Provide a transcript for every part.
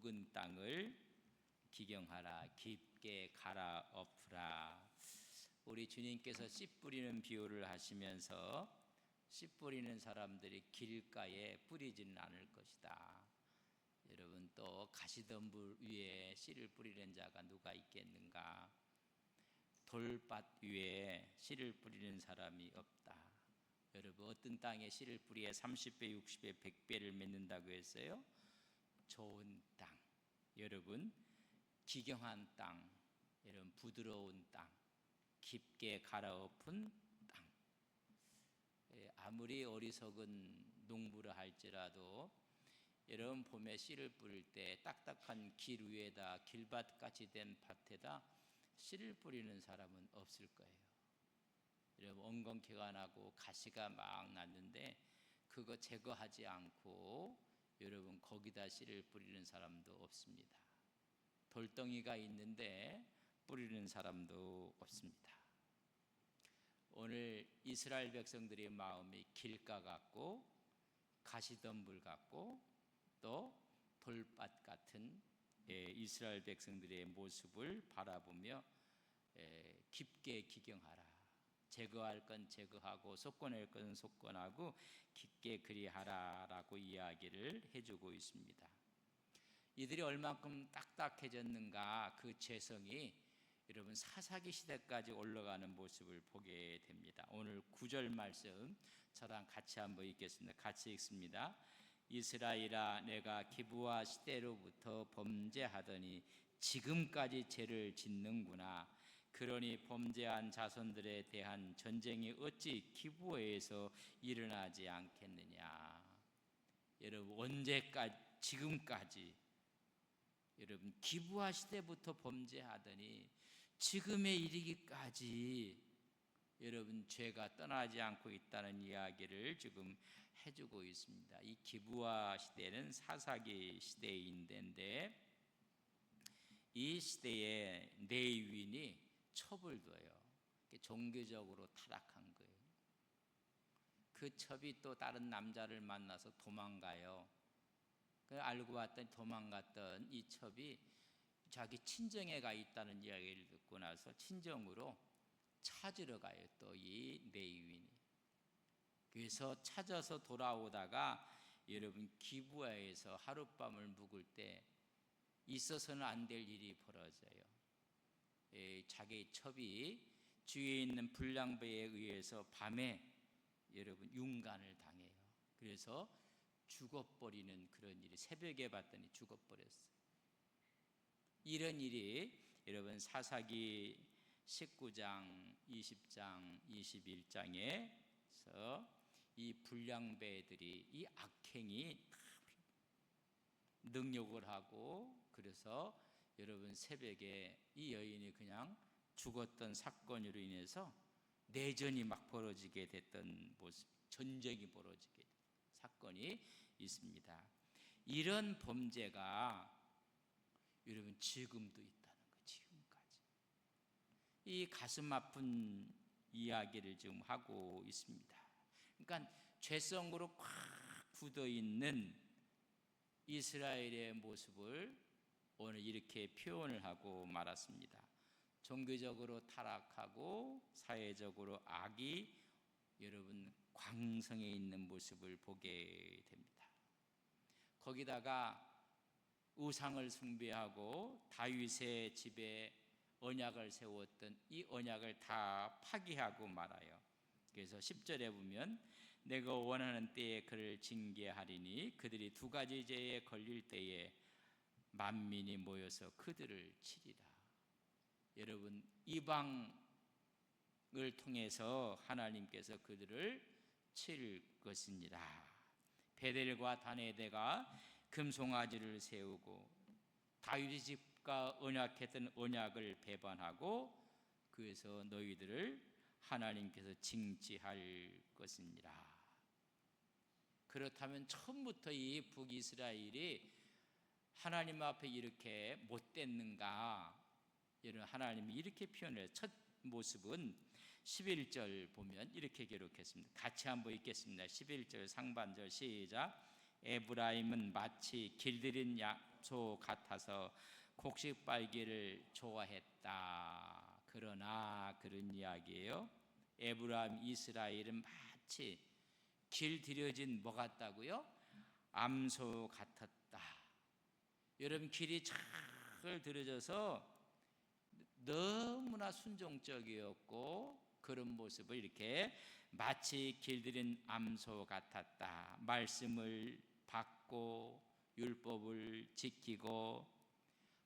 묵은 땅을 기경하라, 깊게 갈아엎으라. 우리 주님께서 씨 뿌리는 비유를 하시면서 씨 뿌리는 사람들이 길가에 뿌리지는 않을 것이다. 여러분, 또 가시덤불 위에 씨를 뿌리는 자가 누가 있겠는가? 돌밭 위에 씨를 뿌리는 사람이 없다. 여러분, 어떤 땅에 씨를 뿌리에 30배, 60배, 100배를 맺는다고 했어요? 좋은 땅, 여러분, 기경한 땅, 여러분, 부드러운 땅, 깊게 갈아엎은 땅. 아무리 어리석은 농부라 할지라도 여러분, 봄에 씨를 뿌릴 때 딱딱한 길 위에다, 길밭같이 된 밭에다 씨를 뿌리는 사람은 없을 거예요. 여러분, 엉겅퀴가 나고 가시가 막 났는데 그거 제거하지 않고 여러분, 거기다 씨를 뿌리는 사람도 없습니다. 돌덩이가 있는데 뿌리는 사람도 없습니다. 오늘 이스라엘 백성들의 마음이 길가 같고 가시덤불 같고 또 돌밭 같은 이스라엘 백성들의 모습을 바라보며 깊게 기경하라, 제거할 건 제거하고 속건할 건 속건하고 깊게 그리하라 라고 이야기를 해주고 있습니다. 이들이 얼만큼 딱딱해졌는가, 그 죄성이 여러분 사사기 시대까지 올라가는 모습을 보게 됩니다. 오늘 9절 말씀 저랑 같이 한번 읽겠습니다. 같이 읽습니다. 이스라엘아, 내가 기브아 시대로부터 범죄하더니 지금까지 죄를 짓는구나. 그러니 범죄한 자손들에 대한 전쟁이 어찌 기브아에서 일어나지 않겠느냐. 여러분, 언제까지, 지금까지, 여러분, 기브아 시대부터 범죄하더니 지금에 이르기까지 여러분, 죄가 떠나지 않고 있다는 이야기를 지금 해주고 있습니다. 이 기브아 시대는 사사기 시대인데 이 시대에 레위인이 첩을 둬요. 종교적으로 타락한 거예요. 그 첩이 또 다른 남자를 만나서 도망가요. 알고 봤더니 도망갔던 이 첩이 자기 친정에 가 있다는 이야기를 듣고 나서 친정으로 찾으러 가요. 또 이 레위인이. 그래서 찾아서 돌아오다가 여러분, 기브아에서 하룻밤을 묵을 때 있어서는 안 될 일이 벌어져요. 자기 첩이 주위에 있는 불량배에 의해서 밤에 여러분 윤간을 당해요. 그래서 죽어버리는 그런 일이, 새벽에 봤더니 죽어버렸어요. 이런 일이 여러분 사사기 19장, 20장, 21장에서 이 불량배들이, 이 악행이 능욕을 하고, 그래서 여러분 새벽에 이 여인이 그냥 죽었던 사건으로 인해서 내전이 막 벌어지게 됐던 모습, 전쟁이 벌어지게 됐던 사건이 있습니다. 이런 범죄가 여러분 지금도 있다는 거예요. 지금까지 이 가슴 아픈 이야기를 지금 하고 있습니다. 그러니까 죄성으로 꽉 굳어 있는 이스라엘의 모습을 오늘 이렇게 표현을 하고 말았습니다. 종교적으로 타락하고 사회적으로 악이 여러분 광성해 있는 모습을 보게 됩니다. 거기다가 우상을 숭배하고 다윗의 집에 언약을 세웠던 이 언약을 다 파기하고 말아요. 그래서 10절에 보면 내가 원하는 때에 그를 징계하리니 그들이 두 가지 죄에 걸릴 때에 만민이 모여서 그들을 치리라. 여러분, 이방을 통해서 하나님께서 그들을 칠 것이니라. 베델과 다네데가 금송아지를 세우고 다윗의 집과 언약했던 언약을 배반하고 그래서 너희들을 하나님께서 징지할 것이니라. 그렇다면 처음부터 이 북이스라엘이 하나님 앞에 이렇게 못됐는가? 여러분, 하나님이 이렇게 표현해요. 첫 모습은 11절 보면 이렇게 기록했습니다. 같이 한번 읽겠습니다. 11절 상반절 시작. 에브라임은 마치 길들인 양, 암소 같아서 곡식 빨기를 좋아했다. 그러나 그런 이야기예요. 에브라임 이스라엘은 마치 길들여진 뭐 같다고요? 암소 같았다. 여러분, 길이 잘 들여져서 너무나 순종적이었고 그런 모습을 이렇게 마치 길들인 암소 같았다. 말씀을 받고 율법을 지키고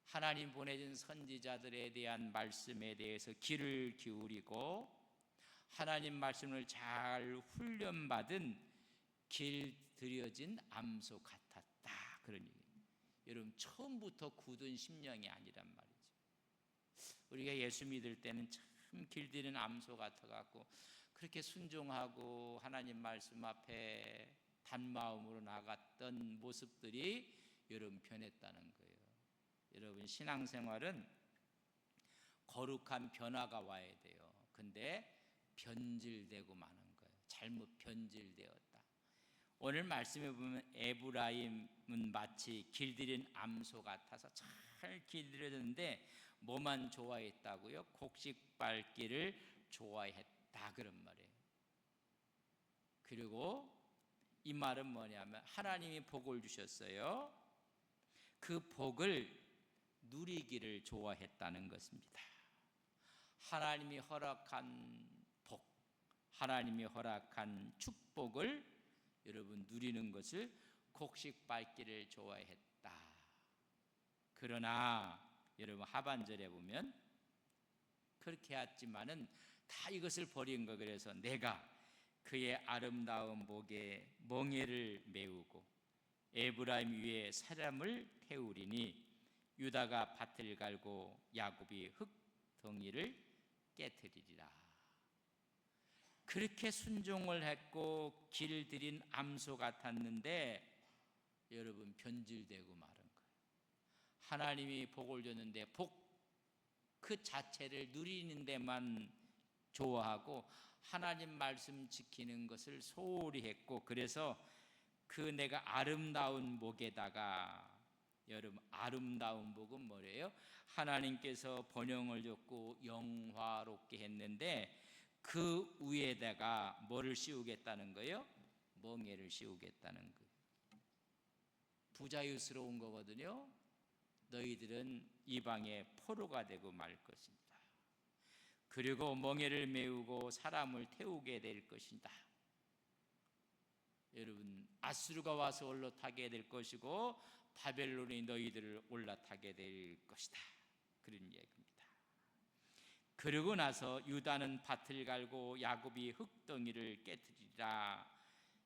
하나님 보내준 선지자들에 대한 말씀에 대해서 귀를 기울이고 하나님 말씀을 잘 훈련받은 길들여진 암소 같았다. 그런 얘기예요. 여러분, 처음부터 굳은 심령이 아니란 말이죠. 우리가 예수 믿을 때는 참 길들인 암소 같아갖고 그렇게 순종하고 하나님 말씀 앞에 단마음으로 나갔던 모습들이 여러분 변했다는 거예요. 여러분, 신앙생활은 거룩한 변화가 와야 돼요. 근데 변질되고 마는 거예요. 잘못 변질되었다. 오늘 말씀에 보면 에브라임은 마치 길들인 암소 같아서 잘 길들여졌는데 뭐만 좋아했다고요? 곡식 밟기를 좋아했다, 그런 말이에요. 그리고 이 말은 뭐냐면 하나님이 복을 주셨어요. 그 복을 누리기를 좋아했다는 것입니다. 하나님이 허락한 복, 하나님이 허락한 축복을 여러분 누리는 것을 곡식 밟기를 좋아했다. 그러나 여러분, 하반절에 보면 그렇게 했지만은 다 이것을 버린 거. 그래서 내가 그의 아름다운 목에 멍에를 메우고 에브라임 위에 사람을 태우리니 유다가 밭을 갈고 야곱이 흙덩이를 깨트리리라. 그렇게 순종을 했고 길들인 암소 같았는데 여러분, 변질되고 마른 거예요. 하나님이 복을 줬는데 복 그 자체를 누리는 데만 좋아하고 하나님 말씀 지키는 것을 소홀히 했고, 그래서 그 내가 아름다운 목에다가, 여러분, 아름다운 복은 뭐래요? 하나님께서 번영을 줬고 영화롭게 했는데 그 위에다가 뭐를 씌우겠다는 거예요? 멍에를 씌우겠다는 거예요. 부자유스러운 거거든요. 너희들은 이방의 포로가 되고 말 것입니다. 그리고 멍에를 메우고 사람을 태우게 될 것이다. 여러분, 아수르가 와서 올라타게 될 것이고 바벨론이 너희들을 올라타게 될 것이다. 그런 얘기입니다. 그러고 나서 유다는 밭을 갈고 야곱이 흙덩이를 깨트리리라.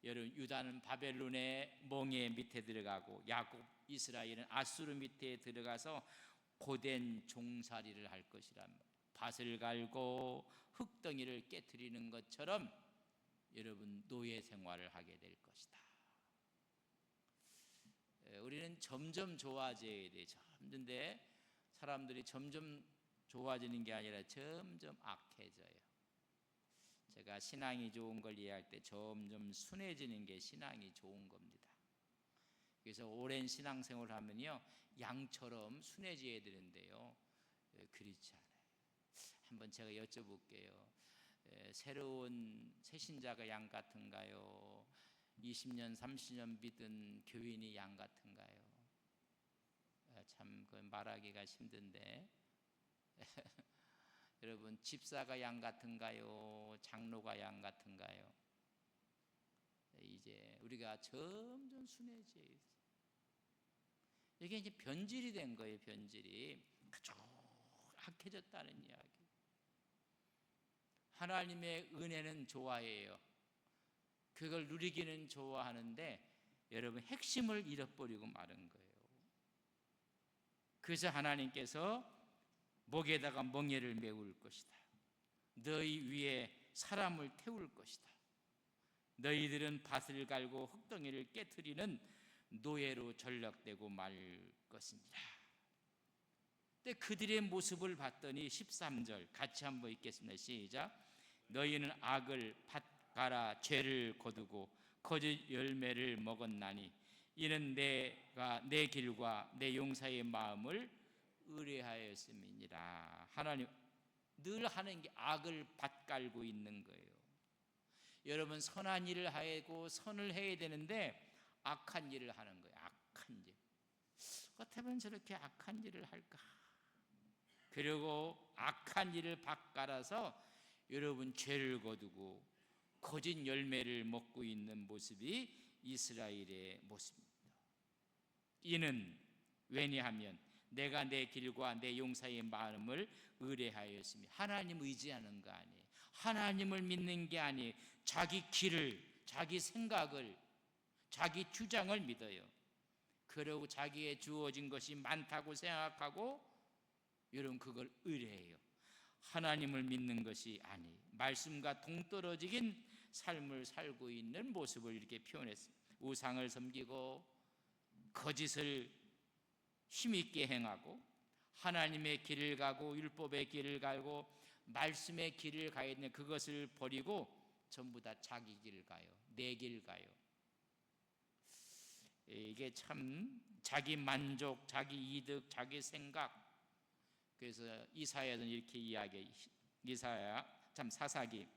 여러분, 유다는 바벨론의 멍에 밑에 들어가고 야곱 이스라엘은 아수르 밑에 들어가서 고된 종살이를 할 것이란 말이에요. 밭을 갈고 흙덩이를 깨트리는 것처럼 여러분, 노예 생활을 하게 될 것이다. 우리는 점점 좋아져야 돼. 근데 사람들이 점점 좋아지는 게 아니라 점점 악해져요. 제가 신앙이 좋은 걸 이해할 때 점점 순해지는 게 신앙이 좋은 겁니다. 그래서 오랜 신앙생활을 하면요, 양처럼 순해져야 되는데요, 그렇지 않아요. 한번 제가 여쭤볼게요. 새로운 새신자가 양 같은가요? 20년, 30년 믿은 교인이 양 같은가요? 참 말하기가 힘든데 여러분, 집사가 양 같은가요? 장로가 양 같은가요? 이제 우리가 점점 순해져요. 이게 이제 변질이 된 거예요. 변질이 아주 악해졌다는 이야기. 하나님의 은혜는 좋아해요. 그걸 누리기는 좋아하는데 여러분, 핵심을 잃어버리고 마른 거예요. 그래서 하나님께서 목에다가 멍에를 메울 것이다. 너희 위에 사람을 태울 것이다. 너희들은 밭을 갈고 흙덩이를 깨트리는 노예로 전락되고 말 것입니다. 근데 그들의 모습을 봤더니 13절 같이 한번 읽겠습니다. 시작. 너희는 악을 밭가라 죄를 거두고 거짓 열매를 먹었나니 이는 내가 내 길과 내 용사의 마음을 의뢰하였음이니라. 하나님 늘 하는 게 악을 밭갈고 있는 거예요. 여러분 선한 일을 하고 선을 해야 되는데 악한 일을 하는 거예요. 악한 일. 어쩌면 저렇게 악한 일을 할까? 그리고 악한 일을 밭갈아서 여러분 죄를 거두고 거짓 열매를 먹고 있는 모습이 이스라엘의 모습입니다. 이는 왜냐하면 내가 내 길과 내 용사의 마음을 의뢰하였으며, 하나님 의지하는 거 아니에요. 하나님을 믿는 게 아니에요. 자기 길을, 자기 생각을, 자기 주장을 믿어요. 그러고 자기의 주어진 것이 많다고 생각하고 여러분 그걸 의뢰해요. 하나님을 믿는 것이 아니에요. 말씀과 동떨어진 삶을 살고 있는 모습을 이렇게 표현했습니다. 우상을 섬기고 거짓을 힘있게 행하고 하나님의 길을 가고 율법의 길을 가고 말씀의 길을 가야 되는 그것을 버리고 전부 다 자기 길을 가요. 내 길 가요. 이게 참 자기 만족, 자기 이득, 자기 생각. 그래서 이사야는 이렇게 이야기해요. 이사야 참 사사기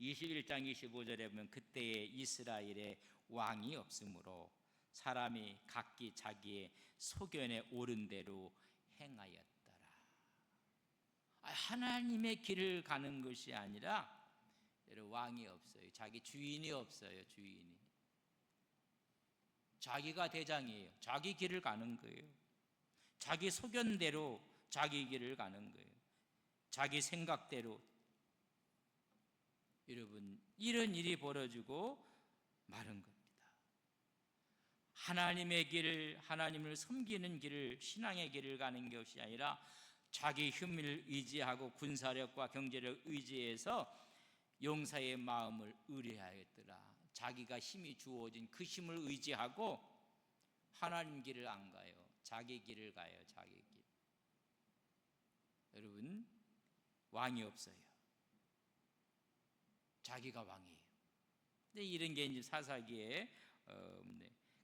21장 25절에 보면 그때에 이스라엘에 왕이 없으므로 사람이 각기 자기의 소견에 옳은 대로 행하였더라. 하나님의 길을 가는 것이 아니라 왕이 없어요. 자기 주인이 없어요. 주인이. 자기가 대장이에요. 자기 길을 가는 거예요. 자기 소견대로 자기 길을 가는 거예요. 자기 생각대로. 여러분 이런 일이 벌어지고 마른 겁니다. 하나님의 길을, 하나님을 섬기는 길을, 신앙의 길을 가는 것이 아니라 자기 힘을 의지하고 군사력과 경제력 의지해서 용사의 마음을 의뢰하였더라. 자기가 힘이 주어진 그 힘을 의지하고 하나님 길을 안 가요. 자기 길을 가요. 자기 길. 여러분 왕이 없어요. 자기가 왕이에요. 근데 이런 게 이제 사사기에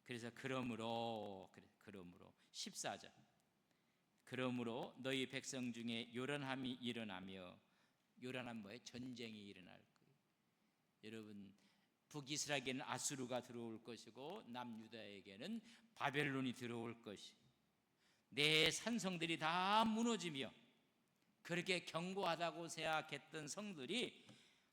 그래서 그러므로 14절 그러므로 너희 백성 중에 요란함이 일어나며, 요란함 뭐예요? 전쟁이 일어날 거예요. 여러분 북이스라엘에게는 아수르가 들어올 것이고 남유다에게는 바벨론이 들어올 것이, 내 산성들이 다 무너지며 그렇게 견고하다고 생각했던 성들이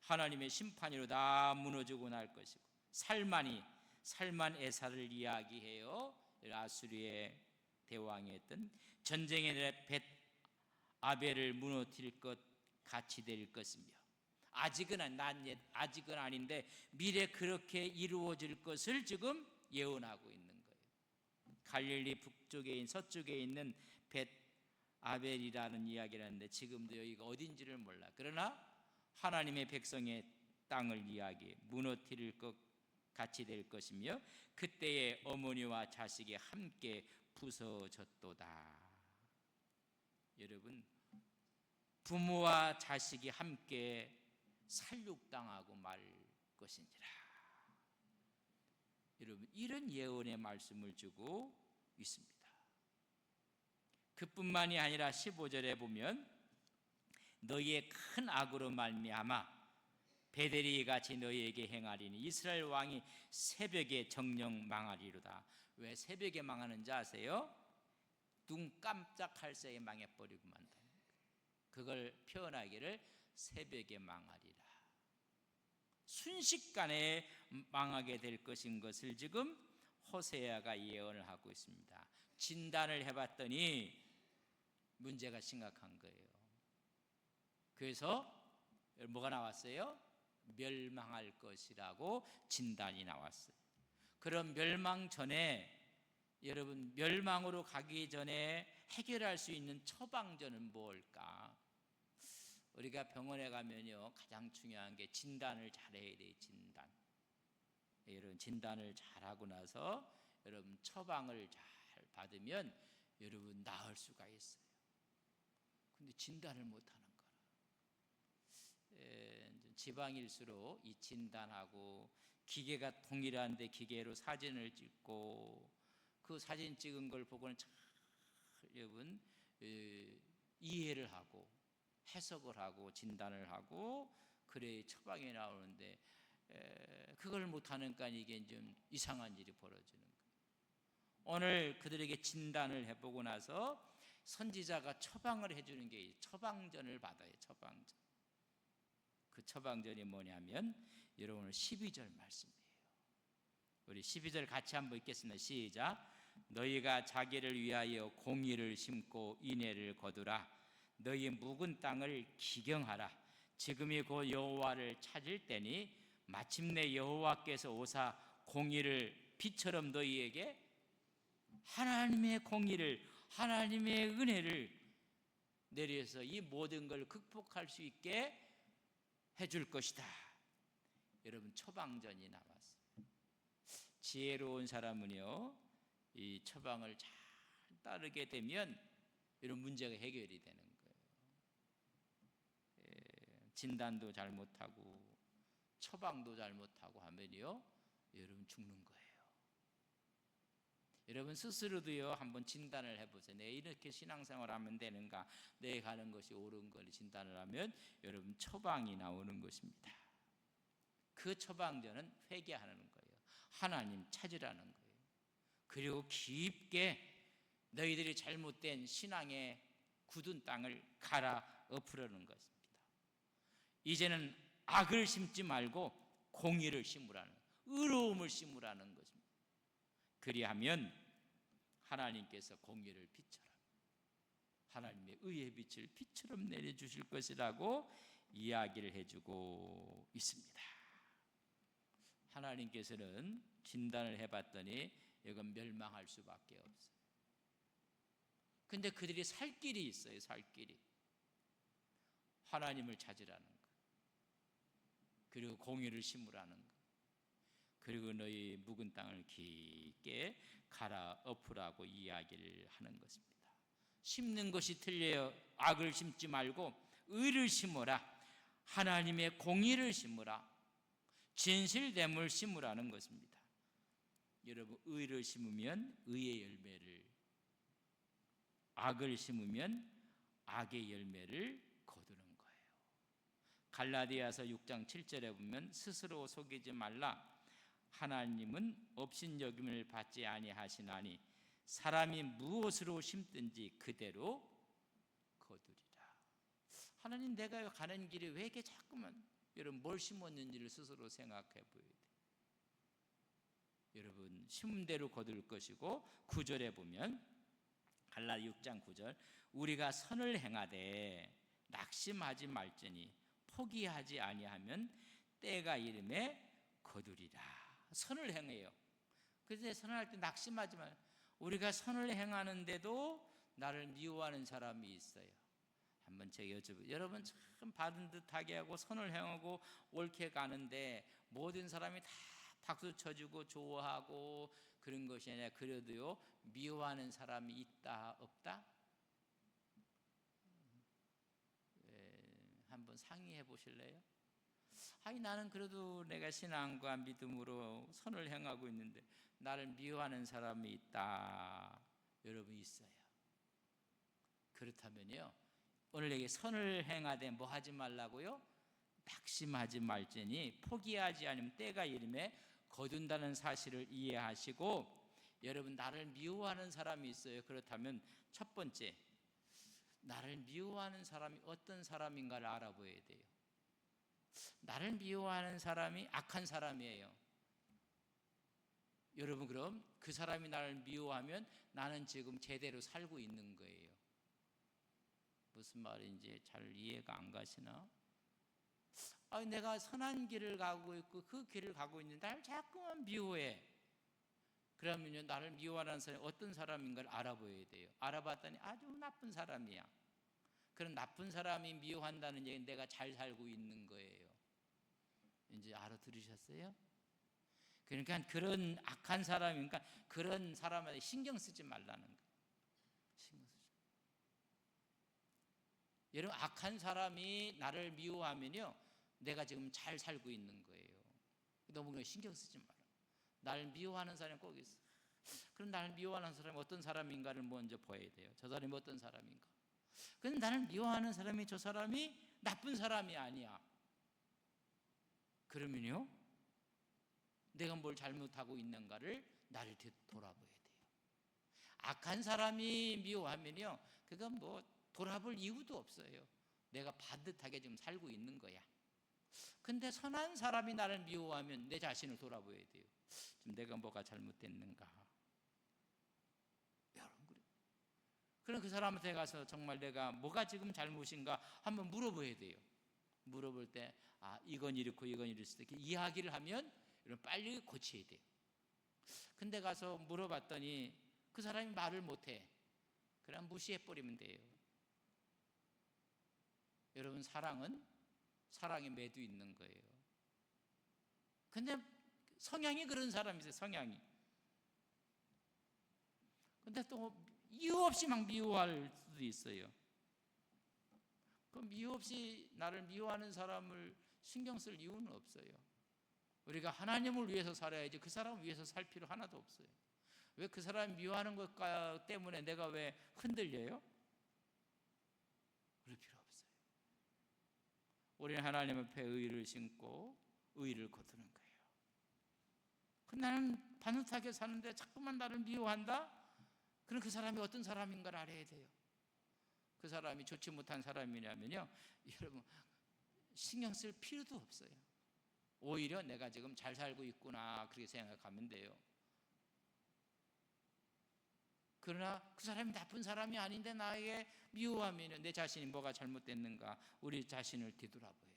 하나님의 심판으로 다 무너지고 날 것이고, 살만 에사를 이야기해요. 아수르의 대왕이었던 전쟁에 벳 아벨을 무너뜨릴 것 같이 될 것이며, 아직은 아닌데 미래 그렇게 이루어질 것을 지금 예언하고 있는 거예요. 갈릴리 북쪽에 서쪽에 있는 벳 아벨이라는 이야기를 하는데 지금도 여기가 어딘지를 몰라. 그러나 하나님의 백성의 땅을 이야기해 무너뜨릴 것 같이 될 것이며 그때에 어머니와 자식이 함께 부서졌도다. 여러분 부모와 자식이 함께 살육당하고 말 것이니라. 여러분 이런 예언의 말씀을 주고 있습니다. 그뿐만이 아니라 15절에 보면 너희의 큰 악으로 말미암아 베델이 같이 너희에게 행하리니 이스라엘 왕이 새벽에 정령 망하리로다. 왜 새벽에 망하는지 아세요? 눈 깜짝할 새에 망해버리고 만다. 그걸 표현하기를 새벽에 망하리라. 순식간에 망하게 될 것인 것을 지금 호세아가 예언을 하고 있습니다. 진단을 해봤더니 문제가 심각한 거예요. 그래서 뭐가 나왔어요? 멸망할 것이라고 진단이 나왔어요. 그럼 멸망 전에, 여러분 멸망으로 가기 전에 해결할 수 있는 처방전은 뭘까? 우리가 병원에 가면요 가장 중요한 게 진단을 잘해야 돼요. 진단. 여러분 진단을 잘하고 나서 여러분 처방을 잘 받으면 여러분 나을 수가 있어요. 근데 진단을 못하는 거라. 지방일수록 이 진단하고 기계가 동일한데 기계로 사진을 찍고 그 사진 찍은 걸 보고는 참 여러분 이해를 하고 해석을 하고 진단을 하고 그래 처방이 나오는데 그걸 못하니까 이게 좀 이상한 일이 벌어지는 거예요. 오늘 그들에게 진단을 해보고 나서 선지자가 처방을 해주는 게 처방전을 받아요. 처방전. 그 처방전이 뭐냐면 여러분 12절 말씀이에요. 우리 12절 같이 한번 읽겠습니다. 시작. 너희가 자기를 위하여 공의를 심고 인애를 거두라. 너희 묵은 땅을 기경하라. 지금이 곧 여호와를 찾을 때니 마침내 여호와께서 오사 공의를 비처럼 너희에게 하나님의 공의를 하나님의 은혜를 내려서 이 모든 걸 극복할 수 있게 해줄 것이다. 여러분 처방전이 나왔어요. 지혜로운 사람은요 이 처방을 잘 따르게 되면 이런 문제가 해결이 되는 거예요. 진단도 잘 못하고 처방도 잘 못하고 하면요 여러분 죽는 거예요. 여러분 스스로도요 한번 진단을 해보세요. 내가 이렇게 신앙생활을 하면 되는가, 내가 가는 것이 옳은 걸 진단을 하면 여러분 처방이 나오는 것입니다. 그 처방전은 회개하는 거예요. 하나님 찾으라는 거예요. 그리고 깊게 너희들이 잘못된 신앙의 굳은 땅을 갈아 엎으려는 것입니다. 이제는 악을 심지 말고 공의를 심으라는, 의로움을 심으라는 것입니다. 그리하면 하나님께서 공의를 빛처럼, 하나님의 의의 빛을 빛처럼 내려주실 것이라고 이야기를 해주고 있습니다. 하나님께서는 진단을 해봤더니 이건 멸망할 수밖에 없어요. 근데 그들이 살 길이 있어요. 살 길이. 하나님을 찾으라는 것, 그리고 공의를 심으라는 것, 그리고 너희 묵은 땅을 깊게 갈아 엎으라고 이야기를 하는 것입니다. 심는 것이 틀려요. 악을 심지 말고 의를 심으라. 하나님의 공의를 심으라. 진실됨을 심으라는 것입니다. 여러분 의를 심으면 의의 열매를, 악을 심으면 악의 열매를 거두는 거예요. 갈라디아서 6장 7절에 보면 스스로 속이지 말라. 하나님은 업신여김을 받지 아니하시나니 사람이 무엇으로 심든지 그대로 거두리라. 하나님 내가 가는 길이 왜 이렇게 자꾸만 여러분 뭘 심었는지를 스스로 생각해 보여야 돼요. 여러분 심은 대로 거둘 것이고 9절에 보면 갈라디아 6장 9절 우리가 선을 행하되 낙심하지 말지니 포기하지 아니하면 때가 이름에 거두리라. 선을 행해요. 그런데 선을 할 때 낙심하지 마요. 우리가 선을 행하는데도 나를 미워하는 사람이 있어요. 한번 제가 여쭤봐요. 여러분 참 바른 듯하게 하고 선을 행하고 옳게 가는데 모든 사람이 다 박수 쳐주고 좋아하고 그런 것이 아니라 그래도요 미워하는 사람이 있다 없다? 한번 상의해 보실래요? 아니 나는 그래도 내가 신앙과 믿음으로 선을 행하고 있는데 나를 미워하는 사람이 있다. 여러분 있어요. 그렇다면요 오늘 내게 선을 행하되 뭐 하지 말라고요? 낙심하지 말지니 포기하지 않으면 때가 이름에 거둔다는 사실을 이해하시고, 여러분 나를 미워하는 사람이 있어요. 그렇다면 첫 번째 나를 미워하는 사람이 어떤 사람인가를 알아봐야 돼요. 나를 미워하는 사람이 악한 사람이에요. 여러분 그럼 그 사람이 나를 미워하면 나는 지금 제대로 살고 있는 거예요. 무슨 말인지 잘 이해가 안 가시나? 내가 선한 길을 가고 있고 그 길을 가고 있는데 나를 자꾸만 미워해. 그러면요 나를 미워하는 사람이 어떤 사람인가를 알아봐야 돼요. 알아봤더니 아주 나쁜 사람이야. 그런 나쁜 사람이 미워한다는 얘기는 내가 잘 살고 있는 거예요. 이제 알아들으셨어요? 그러니까 그런 악한 사람이니까 그런 사람한테 신경 쓰지 말라는 거예요. 신경 쓰지. 여러분 악한 사람이 나를 미워하면요 내가 지금 잘 살고 있는 거예요. 너무 신경 쓰지 마라. 날 미워하는 사람이 꼭 있어. 그럼 나를 미워하는 사람이 어떤 사람인가를 먼저 봐야 돼요. 저 사람이 어떤 사람인가. 근데 나를 미워하는 사람이 저 사람이 나쁜 사람이 아니야. 그러면요, 내가 뭘 잘못하고 있는가를 나를 돌아봐야 돼요. 악한 사람이 미워하면요, 그건 뭐 돌아볼 이유도 없어요. 내가 반듯하게 지금 살고 있는 거야. 근데 선한 사람이 나를 미워하면 내 자신을 돌아봐야 돼요. 지금 내가 뭐가 잘못됐는가. 여러분, 그래. 그럼 그 사람한테 가서 정말 내가 뭐가 지금 잘못인가 한번 물어봐야 돼요. 물어볼 때, 이건 이렇고 이건 이랬을 때 이렇게 이야기를 하면 빨리 고쳐야 돼요. 근데 가서 물어봤더니 그 사람이 말을 못해. 그럼 무시해버리면 돼요. 여러분, 사랑은 사랑에 매도 있는 거예요. 근데 성향이 그런 사람이세요. 성향이. 근데 또 이유 없이 막 미워할 수도 있어요. 그럼 이유 없이 나를 미워하는 사람을 신경 쓸 이유는 없어요. 우리가 하나님을 위해서 살아야지 그 사람을 위해서 살 필요 하나도 없어요. 왜 그 사람이 미워하는 것 때문에 내가 왜 흔들려요? 그럴 필요 없어요. 우리는 하나님 앞에 의를 심고 의를 거두는 거예요. 나는 반듯하게 사는데 자꾸만 나를 미워한다? 그럼 그 사람이 어떤 사람인가를 알아야 돼요. 그 사람이 좋지 못한 사람이냐면요, 여러분 신경 쓸 필요도 없어요. 오히려 내가 지금 잘 살고 있구나 그렇게 생각하면 돼요. 그러나 그 사람이 나쁜 사람이 아닌데 나에게 미워하면 내 자신이 뭐가 잘못됐는가 우리 자신을 뒤돌아봐야 돼요.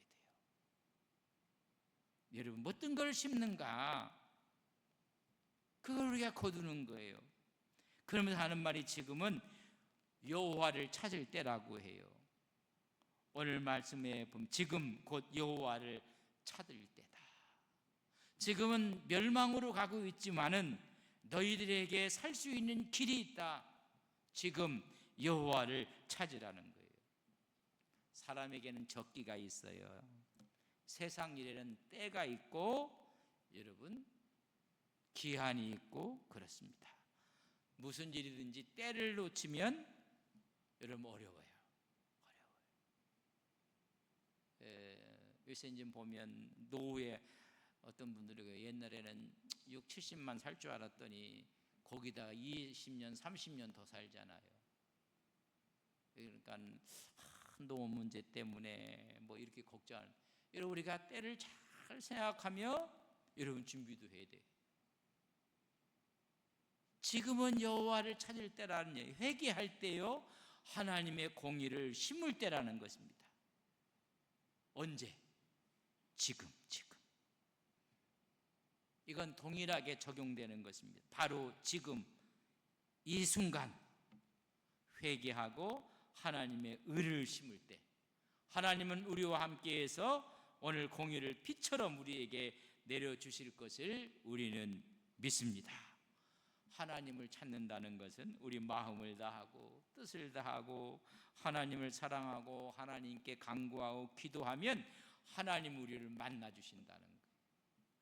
여러분, 어떤 걸 심는가 그걸 우리가 거두는 거예요. 그러면서 하는 말이 지금은 여호와를 찾을 때라고 해요. 오늘 말씀에 보면 지금 곧 여호와를 찾을 때다. 지금은 멸망으로 가고 있지만은 너희들에게 살 수 있는 길이 있다. 지금 여호와를 찾으라는 거예요. 사람에게는 적기가 있어요. 세상 일에는 때가 있고 여러분 기한이 있고 그렇습니다. 무슨 일이든지 때를 놓치면 여러분 어려워요. 요새 이제 보면 노후에 어떤 분들이 옛날에는 6, 70만 살 줄 알았더니 거기다가 20년, 30년 더 살잖아요. 그러니까 노후 문제 때문에 뭐 이렇게 걱정하는, 여러분 우리가 때를 잘 생각하며 여러분 준비도 해야 돼요. 지금은 여호와를 찾을 때라는 얘기, 회개할 때요 하나님의 공의를 심을 때라는 것입니다. 언제? 지금. 이건 동일하게 적용되는 것입니다. 바로 지금 이 순간 회개하고 하나님의 의를 심을 때, 하나님은 우리와 함께해서 오늘 공의를 빛처럼 우리에게 내려주실 것을 우리는 믿습니다. 하나님을 찾는다는 것은 우리 마음을 다하고 뜻을 다하고 하나님을 사랑하고 하나님께 간구하고 기도하면 하나님 우리를 만나 주신다는 거예요.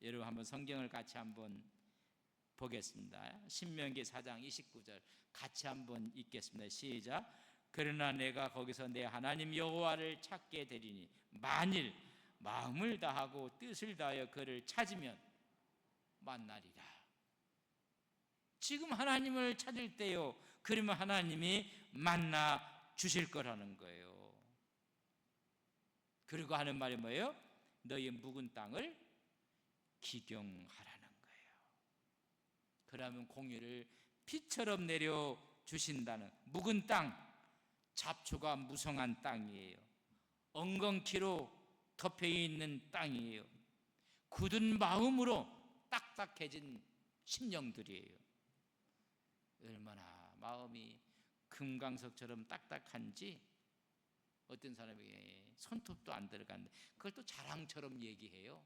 여러분 한번 성경을 같이 한번 보겠습니다. 신명기 4장 29절 같이 한번 읽겠습니다. 시작. 그러나 내가 거기서 내 하나님 여호와를 찾게 되리니 만일 마음을 다하고 뜻을 다하여 그를 찾으면 만나리라. 지금 하나님을 찾을 때요, 그러면 하나님이 만나 주실 거라는 거예요. 그리고 하는 말이 뭐예요? 너희 묵은 땅을 기경하라는 거예요. 그러면 공의를 빛처럼 내려 주신다는, 묵은 땅, 잡초가 무성한 땅이에요. 엉겅퀴로 덮여 있는 땅이에요. 굳은 마음으로 딱딱해진 심령들이에요. 얼마나 마음이 금강석처럼 딱딱한지 어떤 사람에게 손톱도 안 들어간다. 그걸 또 자랑처럼 얘기해요.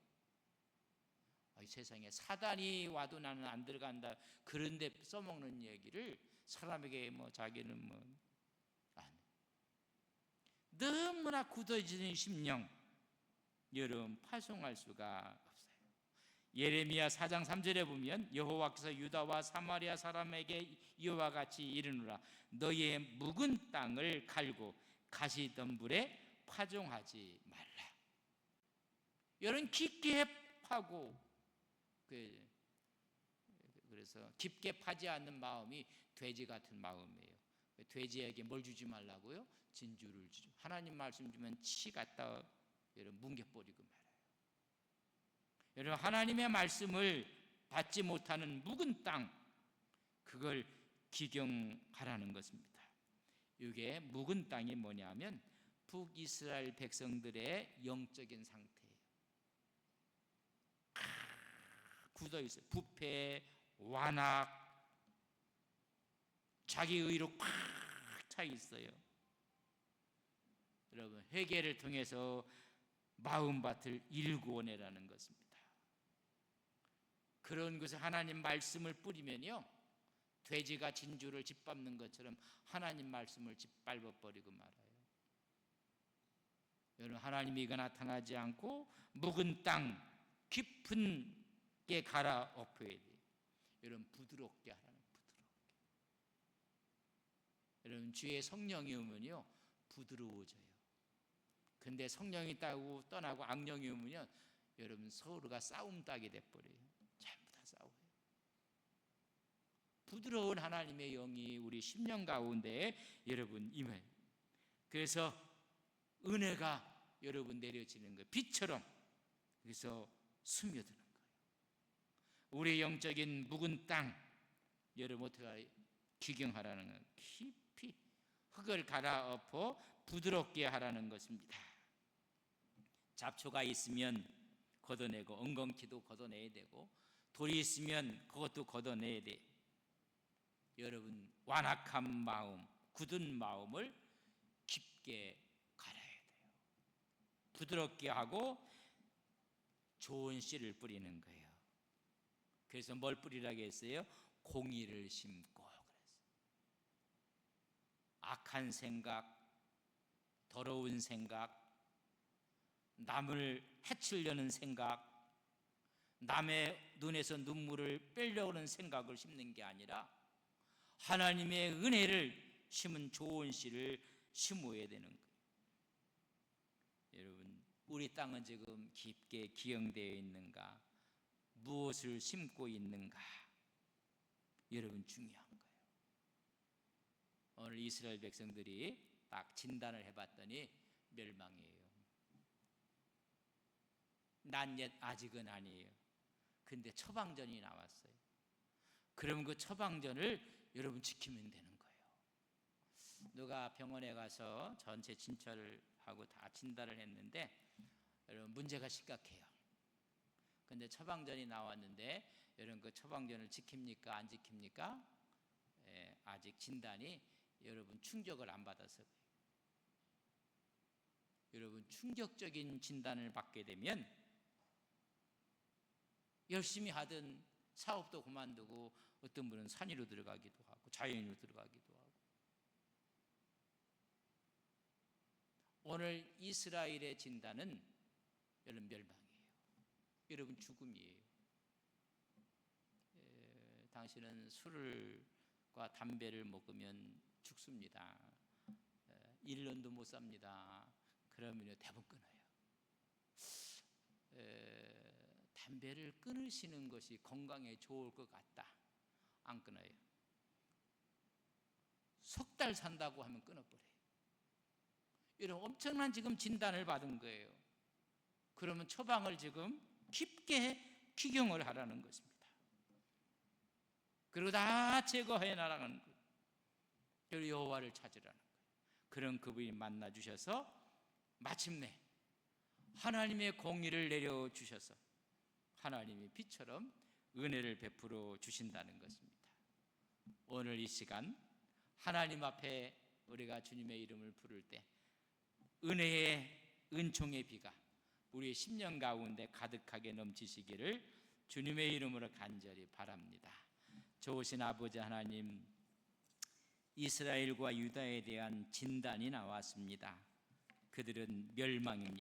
세상에 사단이 와도 나는 안 들어간다. 그런데 써먹는 얘기를 사람에게 뭐 자기는 뭐 너무나 굳어지는 심령, 여러분 파송할 수가 없어요. 예레미야 4장 3절에 보면 여호와께서 유다와 사마리아 사람에게 이와 같이 이르노라. 너희의 묵은 땅을 갈고 가시덤불에 파종하지 말라. 이런 깊게 파고, 그래서 깊게 파지 않는 마음이 돼지 같은 마음이에요. 돼지에게 뭘 주지 말라고요? 진주를 주죠. 하나님 말씀 주면 치 갖다 여러분 뭉개버리고 말아요. 여러분, 하나님의 말씀을 받지 못하는 묵은 땅, 그걸 기경하라는 것입니다. 이게 묵은 땅이 뭐냐면 북이스라엘 백성들의 영적인 상태예요. 굳어 있어요. 부패, 완악, 자기 의로 꽉 차 있어요. 여러분, 회개를 통해서 마음밭을 일구어내라는 것입니다. 그런 것을 하나님 말씀을 뿌리면요, 돼지가 진주를 짓밟는 것처럼 하나님 말씀을 짓밟아버리고 말아요. 여러분, 하나님이 이거 나타나지 않고 묵은 땅 깊은 게 갈아엎어야 돼요. 여러분, 부드럽게 하라는, 부드럽게. 여러분, 주의 성령이 오면요 부드러워져요. 근데 성령이 따고 떠나고 악령이 오면요, 여러분 서로가 싸움 따게 돼버려요. 전부 다 싸워요. 부드러운 하나님의 영이 우리 심령 가운데 여러분 임해요. 그래서 은혜가 여러분 내려지는 거예요. 빛처럼. 그래서 스며드는 거예요. 우리 영적인 묵은 땅, 여러분 어떻게 기경하라는 거예요. 깊이 흙을 갈아엎어 부드럽게 하라는 것입니다. 잡초가 있으면 걷어내고, 엉겅퀴도 걷어내야 되고, 돌이 있으면 그것도 걷어내야 돼. 여러분, 완악한 마음, 굳은 마음을 깊게 갈아야 돼요. 부드럽게 하고 좋은 씨를 뿌리는 거예요. 그래서 뭘 뿌리라고 했어요? 공의를 심고 그랬어요. 악한 생각, 더러운 생각, 남을 해치려는 생각, 남의 눈에서 눈물을 빼려는 생각을 심는 게 아니라 하나님의 은혜를 심은 좋은 씨를 심어야 되는 거예요. 여러분, 우리 땅은 지금 깊게 기형되어 있는가? 무엇을 심고 있는가? 여러분, 중요한 거예요. 오늘 이스라엘 백성들이 딱 진단을 해봤더니 멸망이에요. 난 옛 아직은 아니에요. 근데 처방전이 나왔어요. 그러면 그 처방전을 여러분 지키면 되는 거예요. 누가 병원에 가서 전체 진찰을 하고 다 진단을 했는데 여러분 문제가 심각해요. 근데 처방전이 나왔는데 여러분 그 처방전을 지킵니까? 안 지킵니까? 아직 진단이 여러분 충격을 안 받아서. 여러분, 충격적인 진단을 받게 되면 열심히 하던 사업도 그만두고 어떤 분은 산위로 들어가기도 하고 자연인으로 들어가기도 하고. 오늘 이스라엘의 진단은 여러분 멸망이에요. 여러분 죽음이에요. 당신은 술과 담배를 먹으면 죽습니다. 1년도 못 삽니다. 그러면 대부분 끊어요. 담배를 끊으시는 것이 건강에 좋을 것 같다. 안 끊어요. 석 달 산다고 하면 끊어버려요. 이런 엄청난 지금 진단을 받은 거예요. 그러면 처방을 지금 깊게 기경을 하라는 것입니다. 그리고 다 제거해 나가는 거예요. 그리고 여호와를 찾으라는 거예요. 그런 그분이 만나 주셔서 마침내 하나님의 공의를 내려주셔서 하나님의 빛처럼 은혜를 베풀어 주신다는 것입니다. 오늘 이 시간 하나님 앞에 우리가 주님의 이름을 부를 때 은혜의 은총의 비가 우리의 심령 가운데 가득하게 넘치시기를 주님의 이름으로 간절히 바랍니다. 좋으신 아버지 하나님, 이스라엘과 유다에 대한 진단이 나왔습니다. 그들은 멸망입니다.